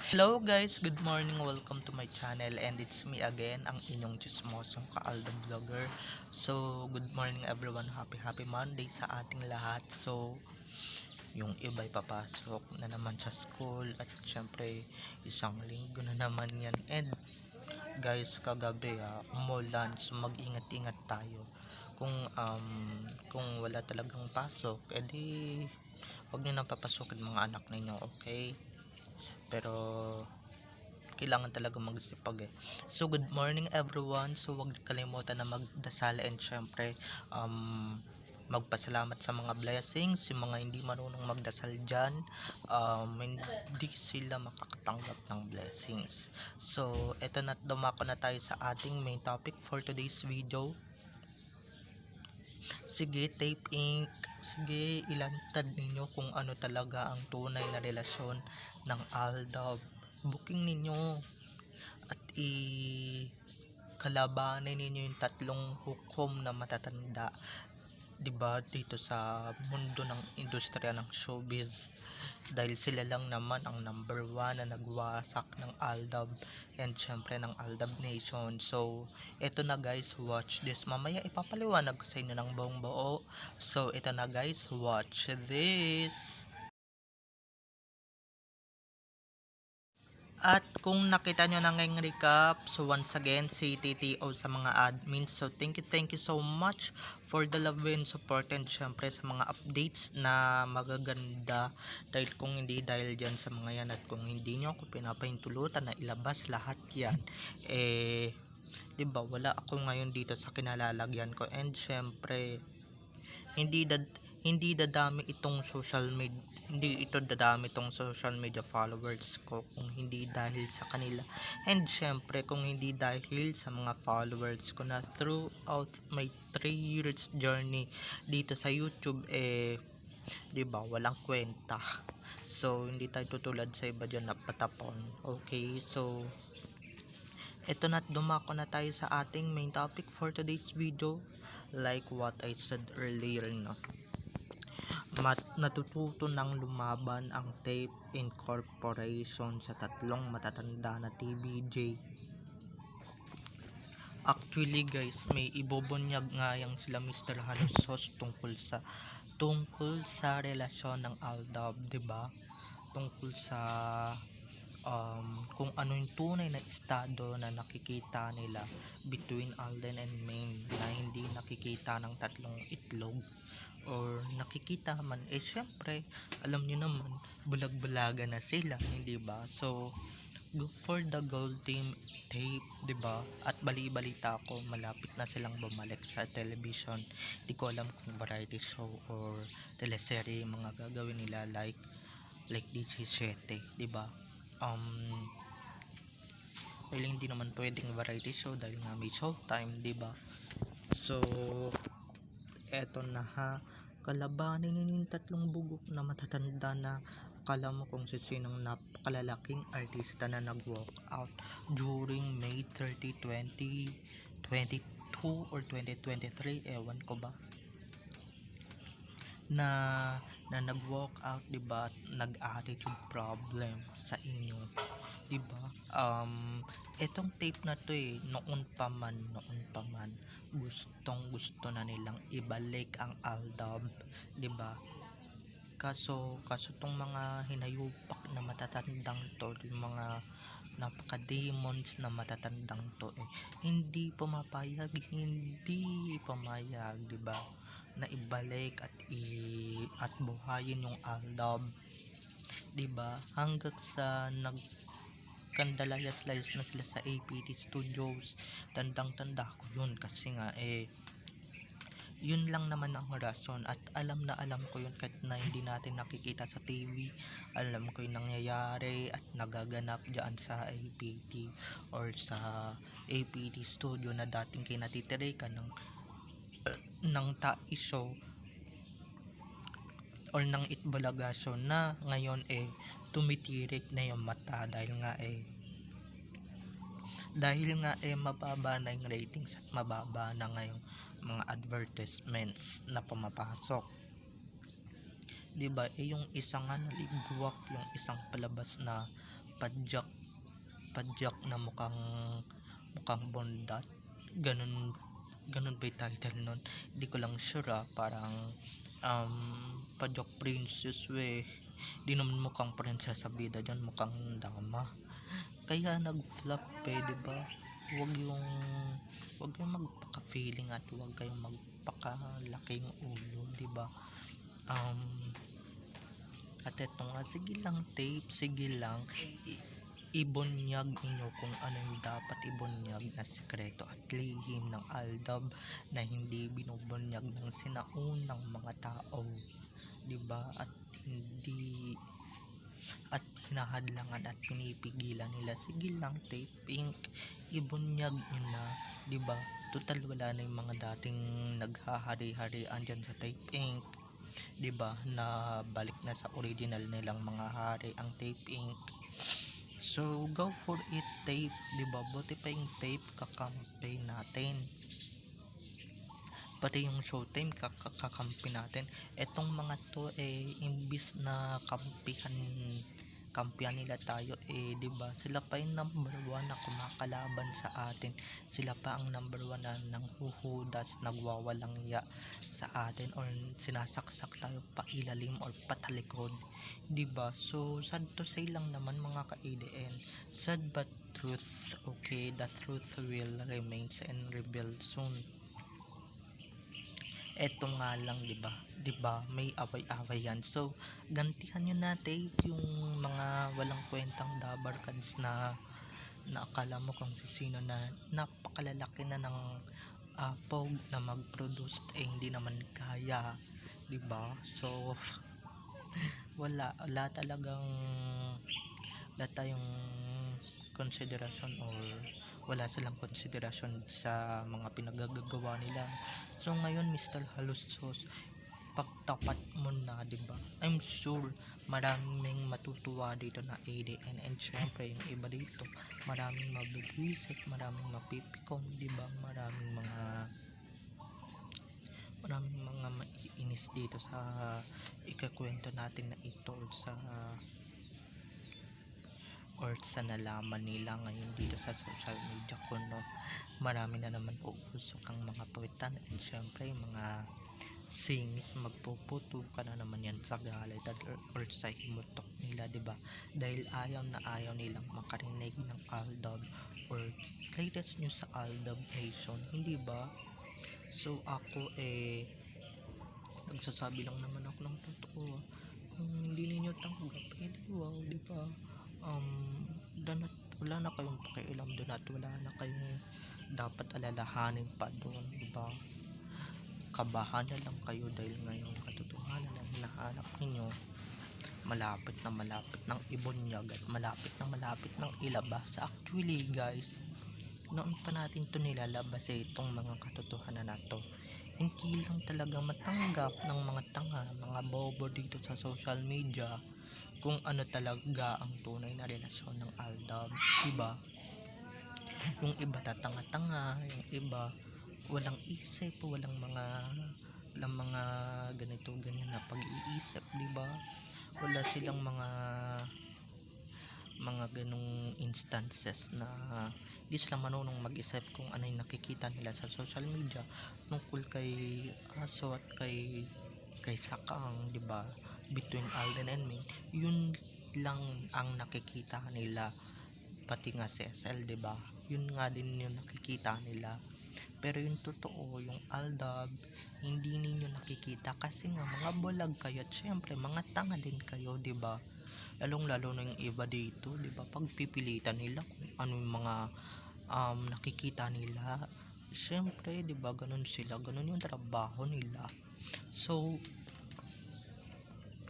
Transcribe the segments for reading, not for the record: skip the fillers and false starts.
Hello guys, good morning, welcome to my channel and it's me again, ang inyong chismosong ka-Aldo Vlogger. So, good morning everyone, happy Monday sa ating lahat. So, yung iba'y papasok na naman sa school at syempre isang linggo na naman yan. And guys, kagabi umulan, so mag-ingat-ingat tayo. Kung wala talagang pasok, edi huwag nyo nang papasukin mga anak ninyo, okay? Pero kailangan talaga magsipag So good morning everyone. So wag kalimutan na magdasal and syempre magpasalamat sa mga blessings. Yung mga hindi marunong magdasal dyan, hindi sila makakatanggap ng blessings. So eto na, dumako na tayo sa ating main topic for today's video. Sige, tape ink. Sige, ilantad ninyo kung ano talaga ang tunay na relasyon ng Aldab. Booking ninyo at kalabanin ninyo yung tatlong hukom na matatanda, 'di ba, dito sa mundo ng industriya ng showbiz, dahil sila lang naman ang number 1 na nagwasak ng Aldab and syempre ng Aldab Nation. So eto na guys, watch this. Mamaya ipapaliwanag ko sa inyo ng buong buo. So eto na guys, watch this. At kung nakita nyo na ngayong recap, so once again, si TTO sa mga admins. So thank you so much for the love and support and syempre sa mga updates na magaganda. Dahil kung hindi dahil dyan sa mga yan at kung hindi nyo ako pinapahintulutan na ilabas lahat yan, diba wala ako ngayon dito sa kinalalagyan ko. And syempre, hindi dad hindi dadami itong social media, hindi ito dadami itong social media followers ko kung hindi dahil sa kanila, and syempre kung hindi dahil sa mga followers ko na throughout my 3 years journey dito sa YouTube, 'di ba walang kwenta. So hindi tayo tutulad sa iba dyan na patapon. Okay, so eto na, dumako na tayo sa ating main topic for today's video. Like what I said earlier, no, natututo ng lumaban ang Tape Incorporation sa tatlong matatanda na TVJ. Actually guys, may ibobunyag nga yang sila Mr. Hanusos tungkol sa relasyon ng Aldab, 'di ba? Tungkol sa kung ano yung tunay na estado na nakikita nila between Alden and Maine, na hindi nakikita ng tatlong itlog, or nakikita man, syempre alam nyo naman, bulag-bulaga na sila, hindi ba? So go for the gold team Tape, 'di ba? At bali-balita ko malapit na silang bumalik sa television. Di ko alam kung variety show or teleserye mga gagawin nila, like DJ7, 'di ba? Well, hindi naman pwedeng variety show dahil nga may showtime, 'di ba? So eto na kalabanin ninyo yung tatlong bugok na matatanda na akala mo kung sinong napakalalaking artista na nag-walk out during May 30, 2022 or 2023, ewan ko ba, na nag-walk out, 'di ba? Nag-attitude problem sa inyo, 'di ba? Etong tape na to, noon pa man gustong gusto na nilang ibalik ang Aldab, 'di ba? Kaso tong mga hinayupak na matatandang to, yung mga napaka-demons na matatandang to, hindi pumayag, 'di ba, na ibalik at buhayin yung Aldab, 'di ba? Hanggang sa nagkandalayas-layas na sila sa APT Studios. Tandang-tanda ko yun kasi nga yun lang naman ang rason, at alam ko yun kahit na hindi natin nakikita sa TV. Alam ko yung nangyayari at nagaganap diyan sa APT or sa APT Studio na dating kinatitirikan ng Taiso or ng Itbulagasyon, na ngayon tumitirik na yung mata dahil nga mababa na yung ratings at mababa na ngayong mga advertisements na pumapasok, 'di ba? Yung isang naligwak, yung isang palabas na padjak padjak na mukhang bondat, ganun ganun ba yung title nun, hindi ko lang sure parang um, padjak princess di naman mukhang prinsesa bida dyan, mukhang dama, kaya nag-flop diba. Wag yung magpaka-feeling at wag kayong magpaka-laking ulo, diba. um, at eto nga, sige lang tape, sige lang, ibunyag inyo kung ano yung dapat ibunyag na sikreto at lihim ng Aldab na hindi binubunyag ng sinaunang mga tao, diba, at hindi at hinahadlangan at pinipigilan nila. Sige lang tape pink, ibunyag nyo na, diba, total wala na yung mga dating naghahari-harian dyan sa tape ink, diba, na balik na sa original nilang mga hari ang tape ink. So go for it tape, diba, buti pa yung tape kakampi natin, pati yung showtime kakampi natin. Etong mga to imbis na kampihan nila tayo, diba, sila pa yung number 1 na kumakalaban sa atin, sila pa ang number 1 na nanghuhudas, nagwawalang ya sa atin, or sinasaksak tayo pa ilalim or patalikod, diba. So sad to say lang naman mga ka-ADN, sad but truth, okay, the truth will remains and reveal soon. Eto nga lang, diba, may away-away yan. So gantihan nyo na tape yung mga walang kwentang dabarkads na akala mo kung sino na napakalalaki na ng pog na mag-produce, hindi naman kaya, diba. So wala talagang wala tayong konsiderasyon, or wala silang konsiderasyon sa mga pinagagawa nila. So ngayon Mr. Halusos, pagtapat mo na, diba, I'm sure maraming matutuwa dito na ADN, and syempre yung iba dito maraming mabibwisit, maraming mapipikon, diba, maraming mga maiinis dito sa ikakwento natin na ito, or sa nalaman nila ngayon dito sa social media, kuno marami na naman uusok ang mga puwitan, and syempre mga singit magpuputo ka na naman yan sa galit or sa imutok nila, diba, dahil ayaw nilang makarinig ng Aldab or latest news sa Aldab Nation, hindi ba. So ako nagsasabi lang naman ako ng totoo, kung hindi ninyo tanggap, wow, diba, wala na kayong pakialam doon, at wala na kayong dapat alalahanin pa doon, diba. Kabahan na lang kayo dahil ngayon katotohanan ang hinahanap ninyo malapit ng ibunyag at malapit ng ilabas. Actually guys, noon pa natin to nilalabas itong mga katotohanan na to, hindi lang talaga matanggap ng mga tanga, mga bobo dito sa social media kung ano talaga ang tunay na relasyon ng Aldab, diba. Yung iba tatanga-tanga, yung iba walang isip, walang mga ganito ganyan na pag-iisip, diba. Wala silang mga ganong instances na di sila marunong mag-isip kung ano yung nakikita nila sa social media tungkol kay Aso at kay Sakang, diba, between Alden and Ming. Yun lang ang nakikita nila, pati nga si SL, diba, yun nga din yung nakikita nila. Pero yung totoo, yung Aldab, hindi ninyo nakikita kasi nga mga bulag kayo, at syempre mga tanga din kayo, diba. Lalong-lalo na yung iba dito, diba, pagpipilitan nila kung ano yung mga nakikita nila. Syempre, diba, ganun sila, ganun yung trabaho nila. So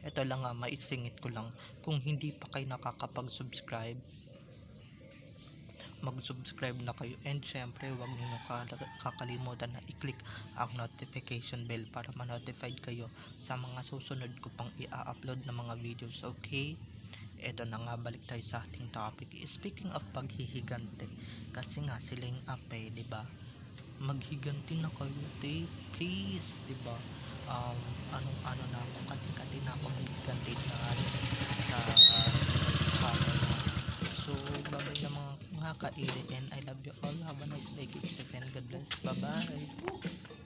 eto lang nga, maisingit ko lang, kung hindi pa kayo nakakapag-subscribe, mag-subscribe na kayo, and syempre huwag niyo kakalimutan na i-click ang notification bell para ma-notified kayo sa mga susunod ko pang i-upload na mga videos, okay. Eto na nga, balik tayo sa ating topic. Speaking of paghihigante, kasi nga siling ape, diba, maghiganti na kayo, please, diba. Ano na ako, kati na ako maghiganti sa kairi, and I love you all. Have a nice day. Keep safe and God bless. Bye bye.